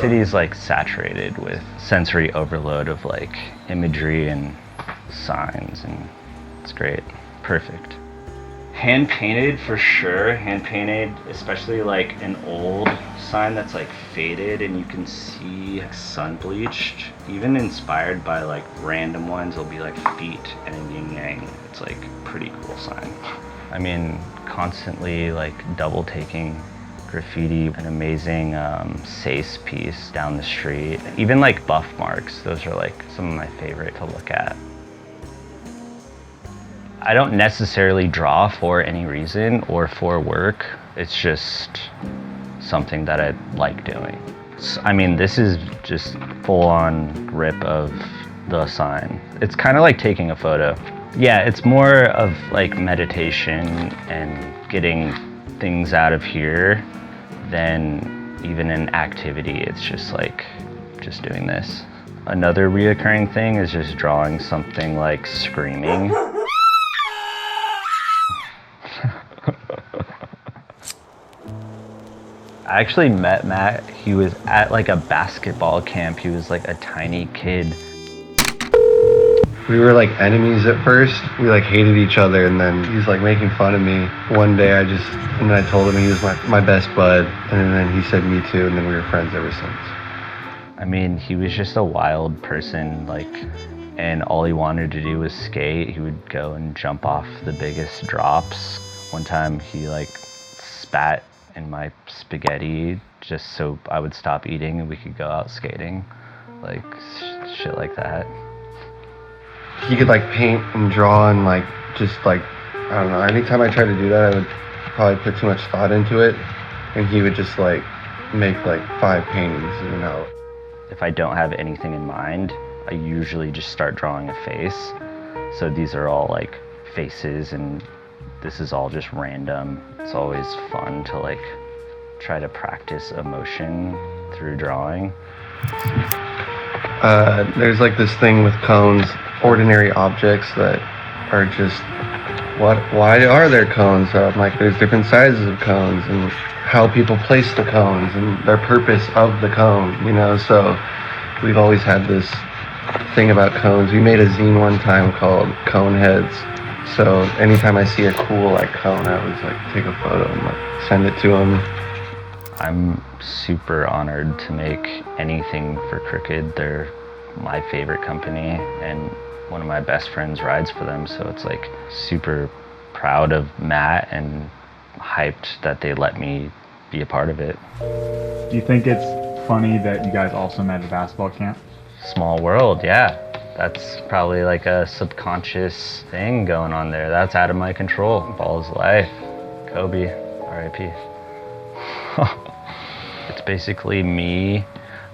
city's like saturated with sensory overload of like imagery and signs, and it's great. Perfect. Hand painted for sure. Hand painted, especially like an old sign that's like faded and you can see sun bleached. Even inspired by like random ones, it'll be like feet and a yin yang. It's like pretty cool sign. I mean, constantly like double taking graffiti, an amazing Sace piece down the street. Even like buff marks, those are like some of my favorite to look at. I don't necessarily draw for any reason or for work. It's just something that I like doing. I mean, this is just full-on rip of the sign. It's kind of like taking a photo. Yeah, it's more of like meditation and getting things out of here than even an activity. It's just like, just doing this. Another reoccurring thing is just drawing something like screaming. I actually met Matt. He was at like a basketball camp. He was like a tiny kid. We were like enemies at first. We like hated each other, and then he was like making fun of me. One day I told him he was my best bud, and then he said me too, and then we were friends ever since. I mean, he was just a wild person, like, and all he wanted to do was skate. He would go and jump off the biggest drops. One time he like spat in my spaghetti just so I would stop eating and we could go out skating. Like shit like that. He could like paint and draw and like just like, I don't know, anytime I tried to do that I would probably put too much thought into it, and he would just like make like 5 paintings, you know. If I don't have anything in mind, I usually just start drawing a face. So these are all like faces, and this is all just random. It's always fun to like try to practice emotion through drawing. There's like this thing with cones, ordinary objects that are just, why are there cones? So I'm like, there's different sizes of cones and how people place the cones and their purpose of the cone, you know? So we've always had this thing about cones. We made a zine one time called Cone Heads. So anytime I see a cool like cone, I always like take a photo and like send it to him. I'm super honored to make anything for Krooked. They're my favorite company, and one of my best friends rides for them, so it's like super proud of Matt and hyped that they let me be a part of it. Do you think it's funny that you guys also met at a basketball camp? Small world, yeah. That's probably like a subconscious thing going on there. That's out of my control. Ball's life. Kobe, R.I.P. It's basically me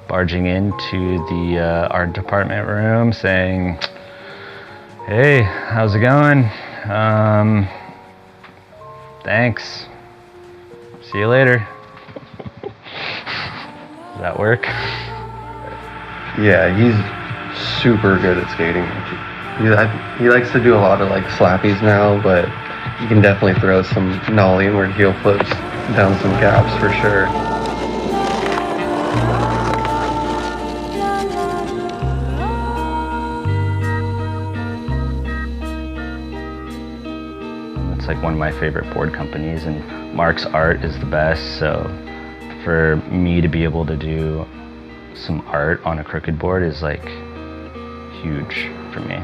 barging into the art department room saying, "Hey, how's it going? Thanks. See you later." Does that work? Yeah, he's super good at skating. He likes to do a lot of like slappies now, but he can definitely throw some nollie inward heel flips down some gaps for sure. It's like one of my favorite board companies, and Mark's art is the best, so for me to be able to do some art on a Krooked board is like huge for me.